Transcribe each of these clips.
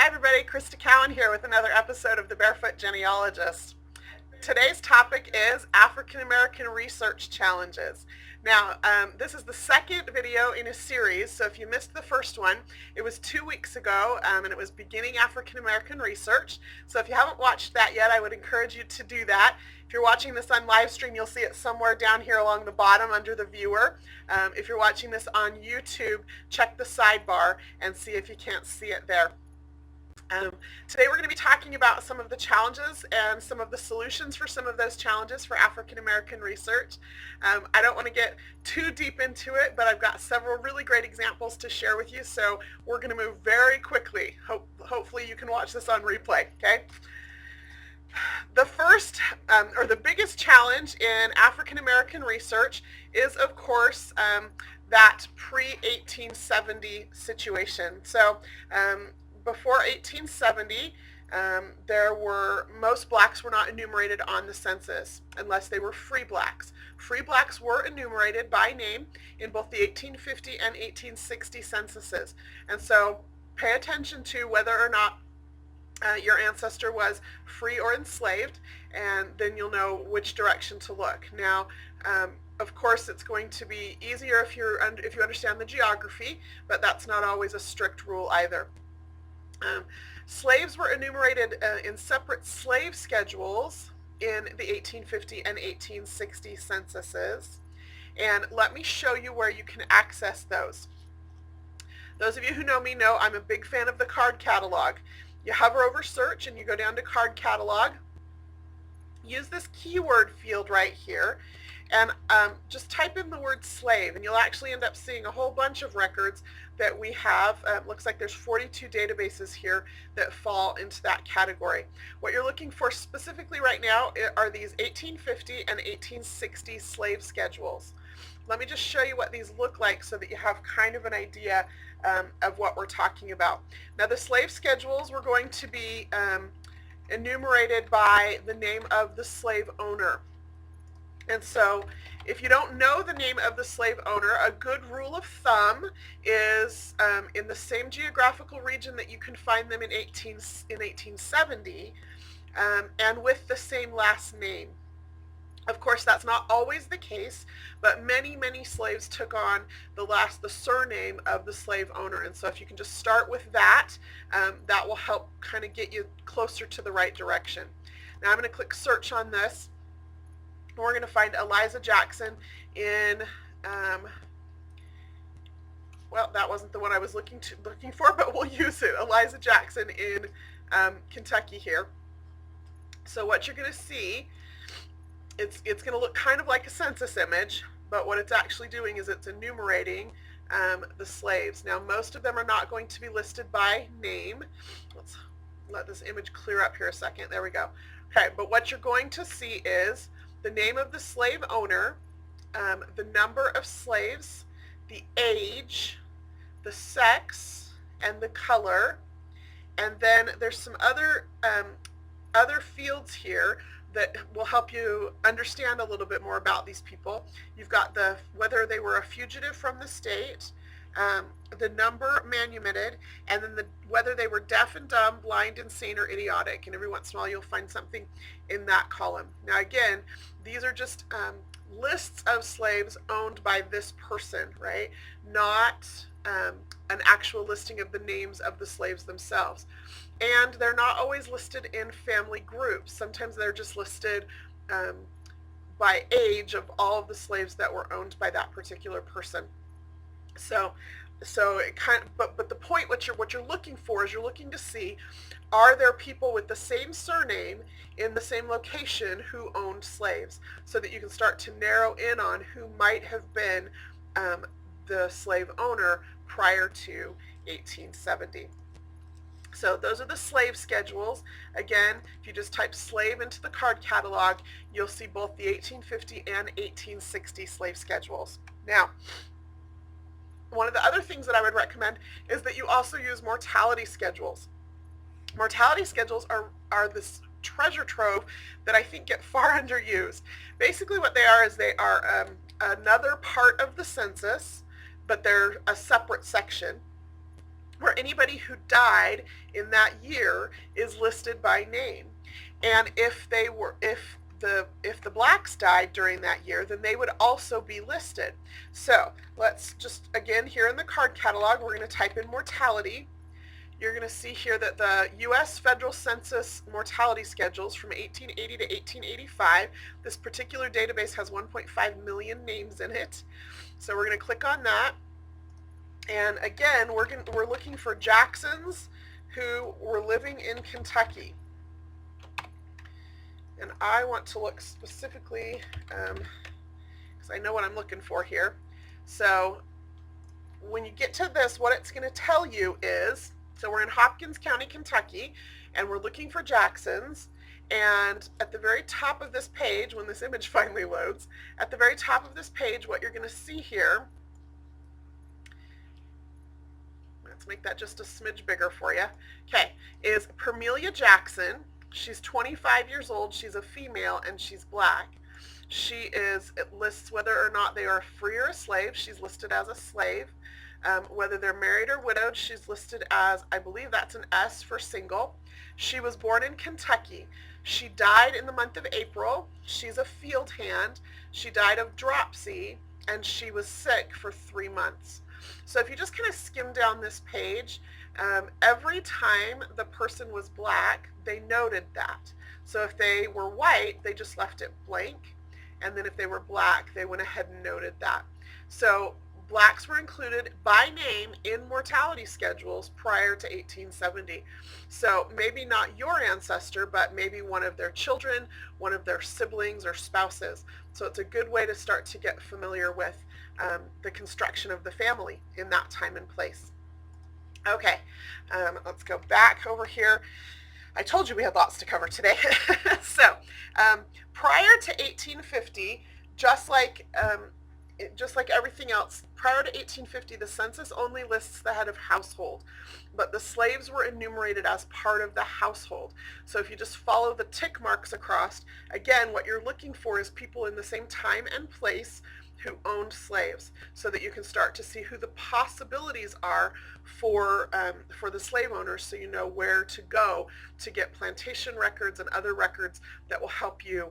everybody, Crista Cowan here with another episode of The Barefoot Genealogist. Today's topic is African American Research Challenges. Now, this is the second video in a series, so if you missed the first one, it was 2 weeks ago, and it was Beginning African American Research. So if you haven't watched that yet, I would encourage you to do that. If you're watching this on live stream, you'll see it somewhere down here along the bottom under the viewer. If you're watching this on YouTube, check the sidebar and see if you can't see it there. Today we're going to be talking about some of the challenges and some of the solutions for some of those challenges for African American research. I don't want to get too deep into it, but I've got several really great examples to share with you, so we're going to move very quickly. Hopefully you can watch this on replay, okay? The first, or the biggest challenge in African American research is, of course, that pre-1870 situation. So, before 1870, most blacks were not enumerated on the census unless they were free blacks. Free blacks were enumerated by name in both the 1850 and 1860 censuses. And so pay attention to whether or not your ancestor was free or enslaved, and then you'll know which direction to look. Now, of course, it's going to be easier if you understand the geography, but that's not always a strict rule either. Slaves were enumerated in separate slave schedules in the 1850 and 1860 censuses, and let me show you where you can access those. Those of you who know me know I'm a big fan of the card catalog. You hover over search and you go down to card catalog. Use this keyword field right here and just type in the word slave, and you'll actually end up seeing a whole bunch of records that we have. Looks like there's 42 databases here that fall into that category. What you're looking for specifically right now are these 1850 and 1860 slave schedules. Let me just show you what these look like so that you have kind of an idea of what we're talking about. Now, the slave schedules were going to be enumerated by the name of the slave owner. And so if you don't know the name of the slave owner, a good rule of thumb is in the same geographical region that you can find them in 1870 and with the same last name. Of course, that's not always the case, but many slaves took on the surname of the slave owner. And so if you can just start with that, that will help kind of get you closer to the right direction. Now I'm going to click search on this. We're going to find Eliza Jackson in, well, that wasn't the one I was looking for, but we'll use it. Eliza Jackson in Kentucky here. So what you're going to see, it's going to look kind of like a census image, but what it's actually doing is it's enumerating the slaves. Now, most of them are not going to be listed by name. Let's let this image clear up here a second. There we go. Okay, but what you're going to see is the name of the slave owner, the number of slaves, the age, the sex, and the color. And then there's some other fields here that will help you understand a little bit more about these people. You've got whether they were a fugitive from the state, the number manumitted, and then whether they were deaf and dumb, blind, insane, or idiotic. And every once in a while you'll find something in that column. Now again, these are just lists of slaves owned by this person, right? Not an actual listing of the names of the slaves themselves. And they're not always listed in family groups. Sometimes they're just listed by age of all of the slaves that were owned by that particular person. So it kind of, but the point, what you're looking for is you're looking to see, are there people with the same surname in the same location who owned slaves, so that you can start to narrow in on who might have been the slave owner prior to 1870. So those are the slave schedules. Again, if you just type slave into the card catalog, you'll see both the 1850 and 1860 slave schedules. Now, one of the other things that I would recommend is that you also use mortality schedules. Mortality schedules are this treasure trove that I think get far underused. Basically what they are is they are another part of the census, but they're a separate section. where anybody who died in that year is listed by name. And if the blacks died during that year, then they would also be listed. So let's just, again, here in the card catalog, we're going to type in mortality. You're going to see here that the U.S. Federal Census mortality schedules from 1880 to 1885. This particular database has 1.5 million names in it. So we're going to click on that. And again, we're looking for Jacksons who were living in Kentucky. And I want to look specifically, because I know what I'm looking for here. So when you get to this, what it's going to tell you is, so we're in Hopkins County, Kentucky, and we're looking for Jacksons. And at the very top of this page, when this image finally loads, at the very top of this page, what you're going to see here, let's make that just a smidge bigger for you, okay, is Permelia Jackson. She's 25 years old, she's a female, and she's black. It lists whether or not they are free or a slave. She's listed as a slave. Whether they're married or widowed, she's listed as, I believe that's an S for single. She was born in Kentucky. She died in the month of April. She's a field hand. She died of dropsy, and she was sick for 3 months. So if you just kind of skim down this page, every time the person was black, they noted that. So if they were white, they just left it blank. And then if they were black, they went ahead and noted that. So blacks were included by name in mortality schedules prior to 1870. So maybe not your ancestor, but maybe one of their children, one of their siblings or spouses. So it's a good way to start to get familiar with the construction of the family in that time and place. Okay, let's go back over here. I told you we had lots to cover today. So prior to 1850, just like everything else, prior to 1850, the census only lists the head of household, but the slaves were enumerated as part of the household. So if you just follow the tick marks across, again, what you're looking for is people in the same time and place who owned slaves, so that you can start to see who the possibilities are for the slave owners, so you know where to go to get plantation records and other records that will help you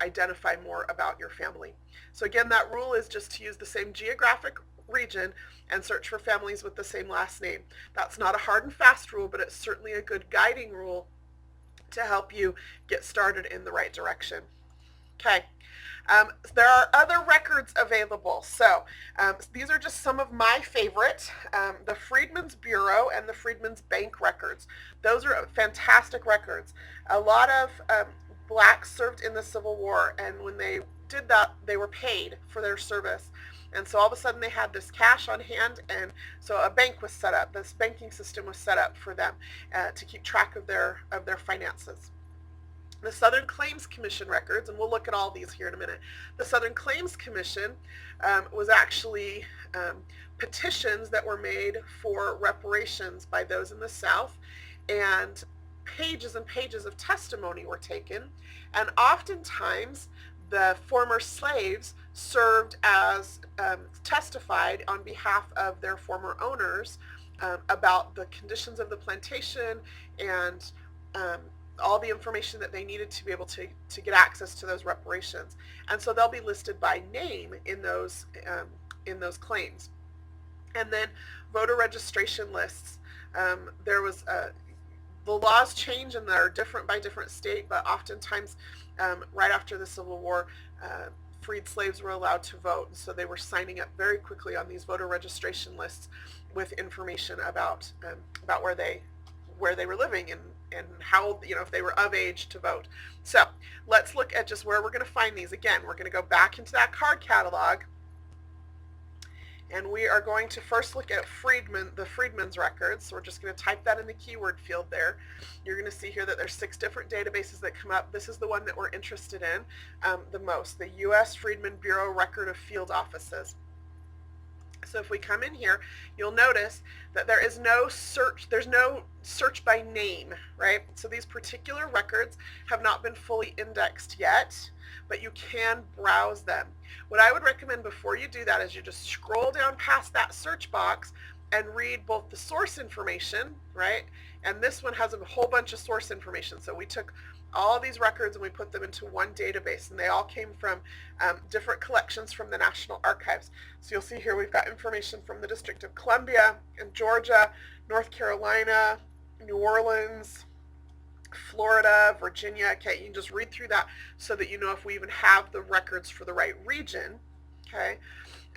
identify more about your family. So again, that rule is just to use the same geographic region and search for families with the same last name. That's not a hard and fast rule, but it's certainly a good guiding rule to help you get started in the right direction. Okay. There are other records available. So these are just some of my favorite. The Freedmen's Bureau and the Freedmen's Bank records. Those are fantastic records. A lot of blacks served in the Civil War, and when they did that, they were paid for their service. And so all of a sudden they had this cash on hand, and so a bank was set up. This banking system was set up for them to keep track of their finances. The Southern Claims Commission records, and we'll look at all these here in a minute. The Southern Claims Commission was actually petitions that were made for reparations by those in the South, and pages and pages of testimony were taken, and oftentimes the former slaves served as testified on behalf of their former owners about the conditions of the plantation and all the information that they needed to be able to get access to those reparations. And so they'll be listed by name in those claims. And then voter registration lists. There was the laws change and they're different by different state, but oftentimes right after the Civil War, freed slaves were allowed to vote, and so they were signing up very quickly on these voter registration lists with information about where they were living and how, if they were of age to vote. So let's look at just where we're going to find these. Again, we're going to go back into that card catalog, and we are going to first look at the Freedmen's records. So we're just going to type that in the keyword field there. You're going to see here that there's 6 different databases that come up. This is the one that we're interested in the most, the U.S. Freedmen Bureau Record of Field Offices. So if we come in here, you'll notice that there's no search by name, right? So these particular records have not been fully indexed yet, but you can browse them. What I would recommend before you do that is you just scroll down past that search box and read both the source information, right? And this one has a whole bunch of source information. So we took all these records and we put them into one database, and they all came from different collections from the National Archives. So you'll see here we've got information from the District of Columbia and Georgia, North Carolina, New Orleans, Florida, Virginia. Okay, you can just read through that so that you know if we even have the records for the right region. Okay,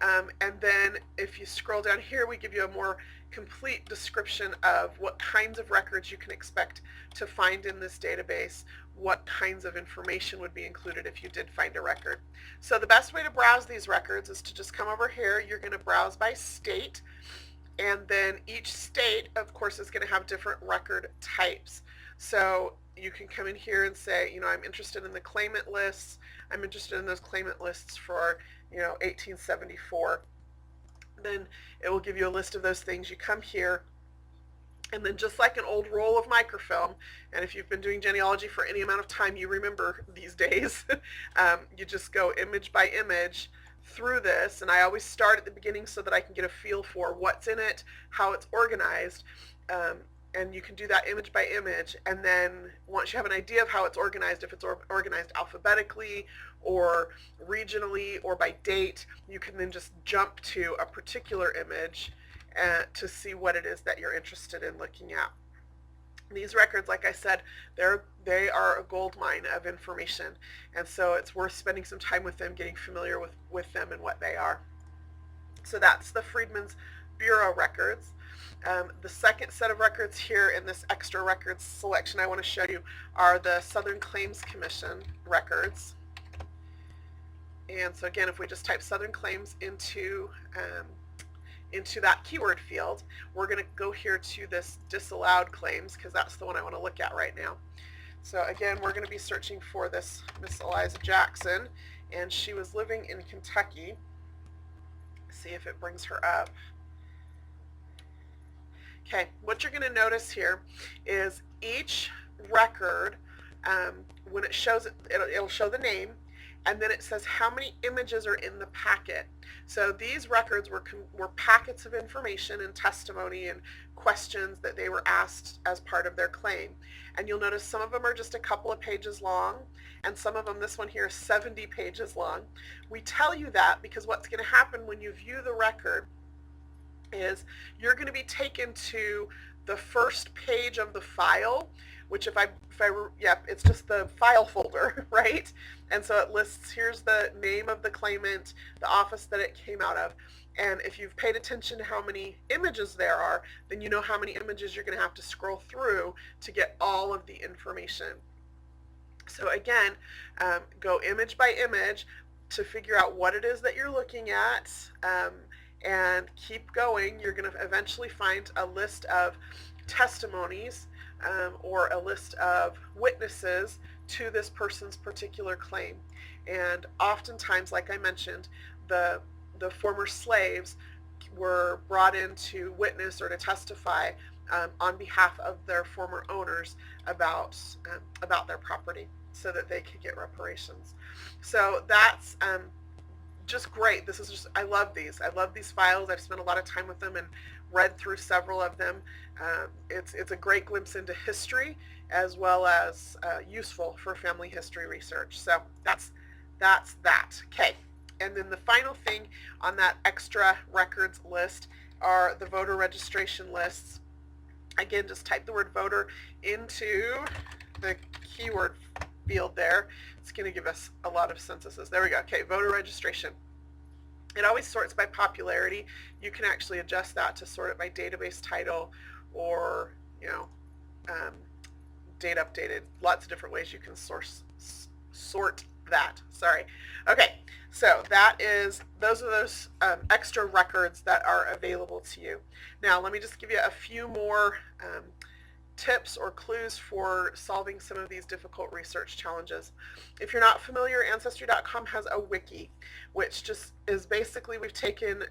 and then if you scroll down here, we give you a more complete description of what kinds of records you can expect to find in this database, what kinds of information would be included if you did find a record. So the best way to browse these records is to just come over here. You're going to browse by state, and then each state, of course, is going to have different record types. So you can come in here and say, you know, I'm interested in the claimant lists. I'm interested in those claimant lists for, you know, 1874. Then it will give you a list of those things. You come here, and then just like an old roll of microfilm, and if you've been doing genealogy for any amount of time, you remember these days, you just go image by image through this, and I always start at the beginning so that I can get a feel for what's in it, how it's organized, and you can do that image by image, and then once you have an idea of how it's organized, if it's organized alphabetically or regionally or by date, you can then just jump to a particular image to see what it is that you're interested in looking at. These records, like I said, they are a gold mine of information, and so it's worth spending some time with them, getting familiar with them and what they are. So that's the Freedmen's Bureau records. The second set of records here in this extra records selection I want to show you are the Southern Claims Commission records. And so again, if we just type Southern Claims into that keyword field, we're going to go here to this disallowed claims, because that's the one I want to look at right now. So again, we're going to be searching for this Miss Eliza Jackson, and she was living in Kentucky. See if it brings her up. Okay, what you're going to notice here is each record, when it shows it, it'll show the name, and then it says how many images are in the packet. So these records were packets of information and testimony and questions that they were asked as part of their claim. And you'll notice some of them are just a couple of pages long, and some of them, this one here, is 70 pages long. We tell you that because what's going to happen when you view the record is you're going to be taken to the first page of the file, which it's just the file folder, right? And so it lists, here's the name of the claimant, the office that it came out of, and if you've paid attention to how many images there are, then you know how many images you're going to have to scroll through to get all of the information. So again, go image by image to figure out what it is that you're looking at, and keep going. You're going to eventually find a list of testimonies or a list of witnesses to this person's particular claim. And oftentimes, like I mentioned, the former slaves were brought in to witness or to testify on behalf of their former owners about their property so that they could get reparations. So that's just great. This is just, I love these. I love these files. I've spent a lot of time with them and read through several of them. It's a great glimpse into history as well as useful for family history research. So that's that. Okay. And then the final thing on that extra records list are the voter registration lists. Again, just type the word voter into the keyword field there. It's going to give us a lot of censuses. There we go. Okay, voter registration. It always sorts by popularity. You can actually adjust that to sort it by database title or, you know, date updated. Lots of different ways you can sort that. Sorry. Okay, so those are those extra records that are available to you. Now, let me just give you a few more tips or clues for solving some of these difficult research challenges. If you're not familiar, Ancestry.com has a wiki, which just is basically, we've taken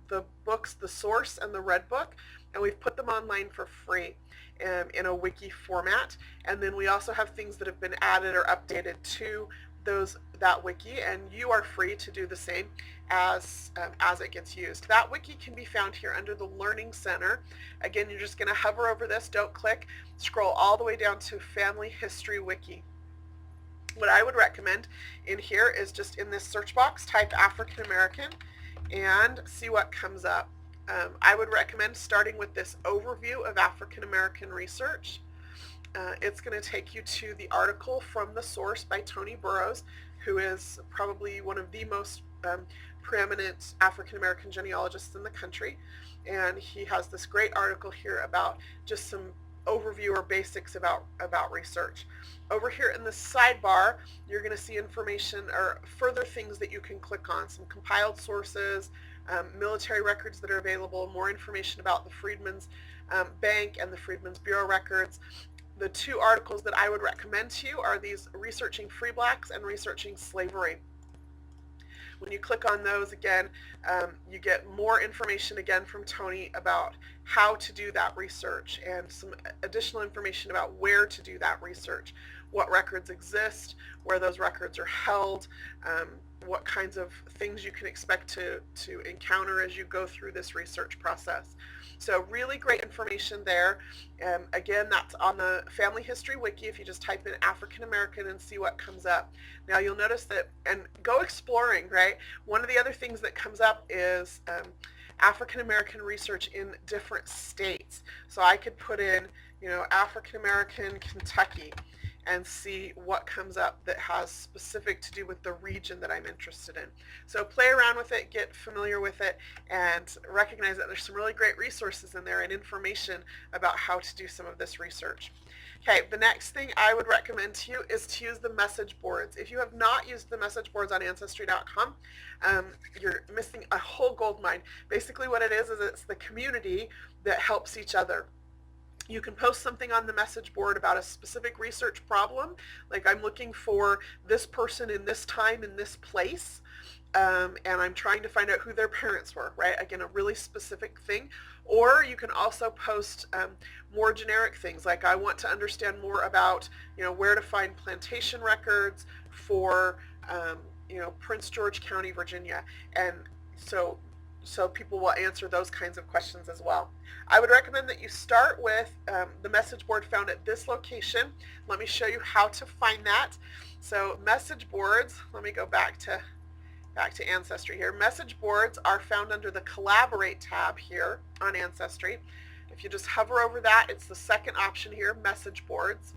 the books, the source and the red book, and we've put them online for free in a wiki format. And then we also have things that have been added or updated to that wiki, and you are free to do the same as it gets used. That wiki can be found here under the Learning Center. Again, you're just going to hover over this, don't click, scroll all the way down to Family History Wiki. What I would recommend in here is just in this search box, type African American and see what comes up. I would recommend starting with this overview of African American research. It's going to take you to the article from the source by Tony Burrows, who is probably one of the most preeminent African American genealogists in the country, and he has this great article here about just some overview or basics about research. Over here in the sidebar, you're going to see information or further things that you can click on, some compiled sources, military records that are available, more information about the Freedmen's Bank and the Freedmen's Bureau records. The two articles that I would recommend to you are these Researching Free Blacks and Researching Slavery. When you click on those, again, you get more information again from Tony about how to do that research and some additional information about where to do that research, what records exist, where those records are held, what kinds of things you can expect to encounter as you go through this research process. So really great information there. Again, that's on the Family History Wiki if you just type in African American and see what comes up. Now you'll notice that, and go exploring, right? One of the other things that comes up is African American research in different states. So I could put in, African American Kentucky and see what comes up that has specific to do with the region that I'm interested in. So play around with it, get familiar with it, and recognize that there's some really great resources in there and information about how to do some of this research. Okay, the next thing I would recommend to you is to use the message boards. If you have not used the message boards on Ancestry.com, you're missing a whole gold mine. Basically what it is it's the community that helps each other. You can post something on the message board about a specific research problem, like I'm looking for this person in this time in this place, and I'm trying to find out who their parents were, right? Again, a really specific thing. Or you can also post more generic things, like I want to understand more about, where to find plantation records for, Prince George County, Virginia, and so people will answer those kinds of questions as well. I would recommend that you start with the message board found at this location. Let me show you how to find that. So message boards, let me go back to Ancestry here. Message boards are found under the Collaborate tab here on Ancestry. If you just hover over that, it's the second option here, message boards.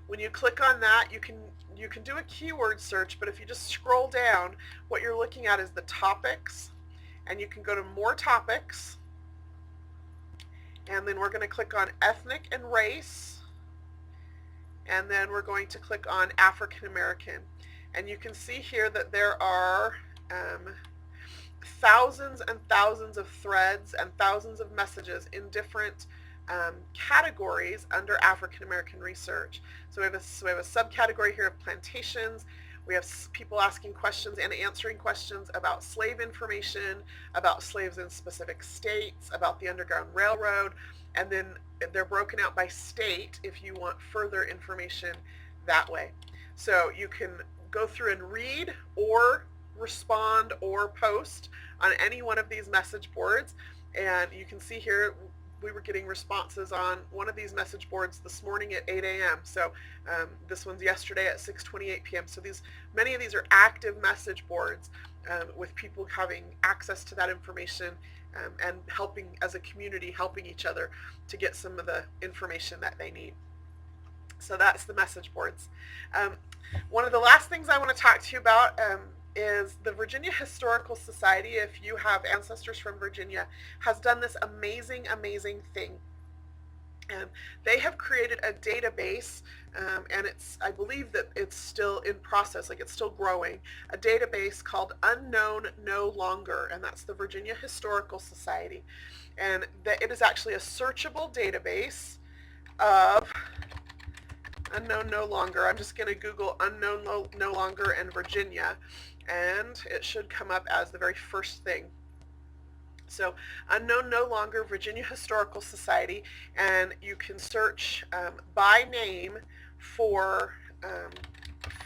When you click on that, you can do a keyword search, but if you just scroll down, what you're looking at is the topics, and you can go to more topics, and then we're going to click on ethnic and race, and then we're going to click on African American. And you can see here that there are thousands and thousands of threads and thousands of messages in different categories under African American research. So we have a subcategory here of plantations. We have people asking questions and answering questions about slave information, about slaves in specific states, about the Underground Railroad, and then they're broken out by state if you want further information that way. So you can go through and read or respond or post on any one of these message boards, and you can see here we were getting responses on one of these message boards this morning at 8 a.m. So this one's yesterday at 6:28 p.m. So many of these are active message boards with people having access to that information and helping as a community, helping each other to get some of the information that they need. So that's the message boards. One of the last things I want to talk to you about is the Virginia Historical Society, if you have ancestors from Virginia, has done this amazing thing. They have created a database, and I believe that it's still in process, like it's still growing, a database called Unknown No Longer, and that's the Virginia Historical Society. And it is actually a searchable database of Unknown No Longer. I'm just going to Google Unknown No Longer and Virginia, and it should come up as the very first thing. So Unknown No Longer, Virginia Historical Society, and you can search by name for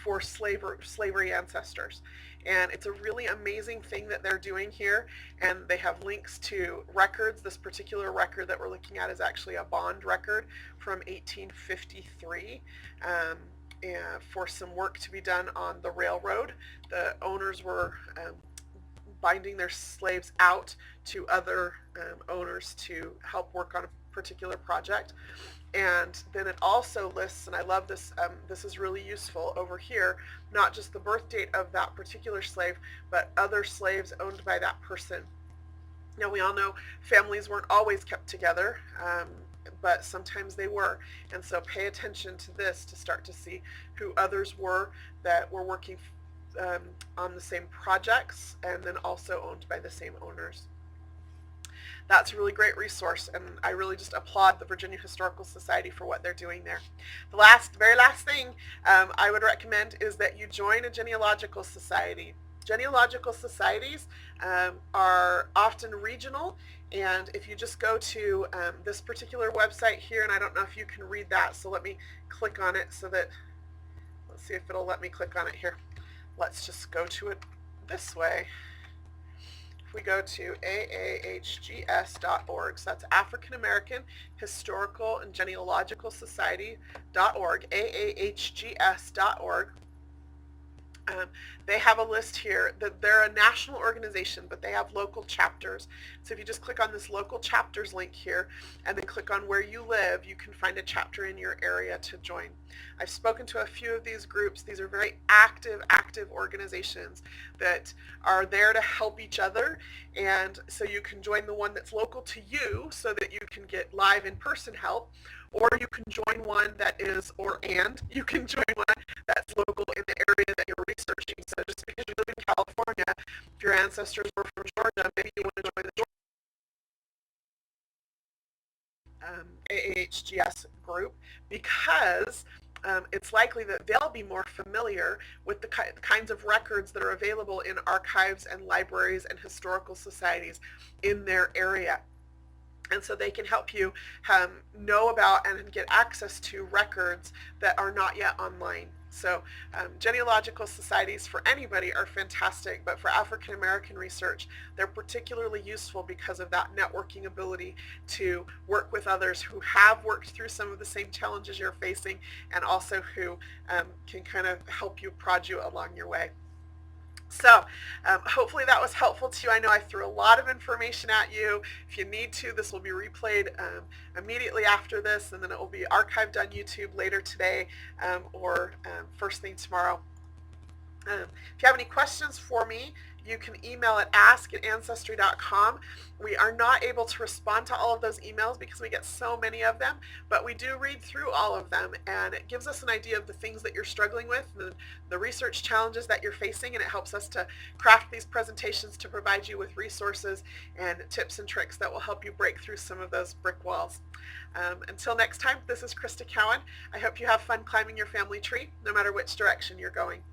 for slavery ancestors. And it's a really amazing thing that they're doing here, and they have links to records. This particular record that we're looking at is actually a bond record from 1853, and for some work to be done on the railroad. The owners were binding their slaves out to other owners to help work on a particular project. And then it also lists, and I love this, this is really useful over here, not just the birth date of that particular slave, but other slaves owned by that person. Now, we all know families weren't always kept together, but sometimes they were. And so pay attention to this to start to see who others were that were working on the same projects, and then also owned by the same owners. That's a really great resource, and I really just applaud the Virginia Historical Society for what they're doing there. The very last thing I would recommend is that you join a genealogical society. Genealogical societies are often regional, and if you just go to this particular website here, and I don't know if you can read that, so let me click on it so that, let's see if it'll let me click on it here. Let's just go to it this way. If we go to aahgs.org, so that's African American Historical and Genealogical Society.org, aahgs.org. They have a list here that they're a national organization, but they have local chapters. So if you just click on this local chapters link here and then click on where you live, you can find a chapter in your area to join. I've spoken to a few of these groups. These are very active organizations that are there to help each other, and so you can join the one that's local to you so that you can get live in-person help, or you can join one that is, you can join one that's local in the area that you're researching. So just because you live in California, if your ancestors were from Georgia, maybe you want to join the AAHGS group, because it's likely that they'll be more familiar with the kinds of records that are available in archives and libraries and historical societies in their area. And so they can help you know about and get access to records that are not yet online. So genealogical societies for anybody are fantastic, but for African American research, they're particularly useful because of that networking ability to work with others who have worked through some of the same challenges you're facing, and also who can kind of help you, prod you along your way. So hopefully that was helpful to you. I know I threw a lot of information at you. If you need to, this will be replayed immediately after this, and then it will be archived on YouTube later today or first thing tomorrow. If you have any questions for me, you can email at ask@ancestry.com. We are not able to respond to all of those emails because we get so many of them, but we do read through all of them, and it gives us an idea of the things that you're struggling with, the research challenges that you're facing, and it helps us to craft these presentations to provide you with resources and tips and tricks that will help you break through some of those brick walls. Until next time, this is Crista Cowan. I hope you have fun climbing your family tree, no matter which direction you're going.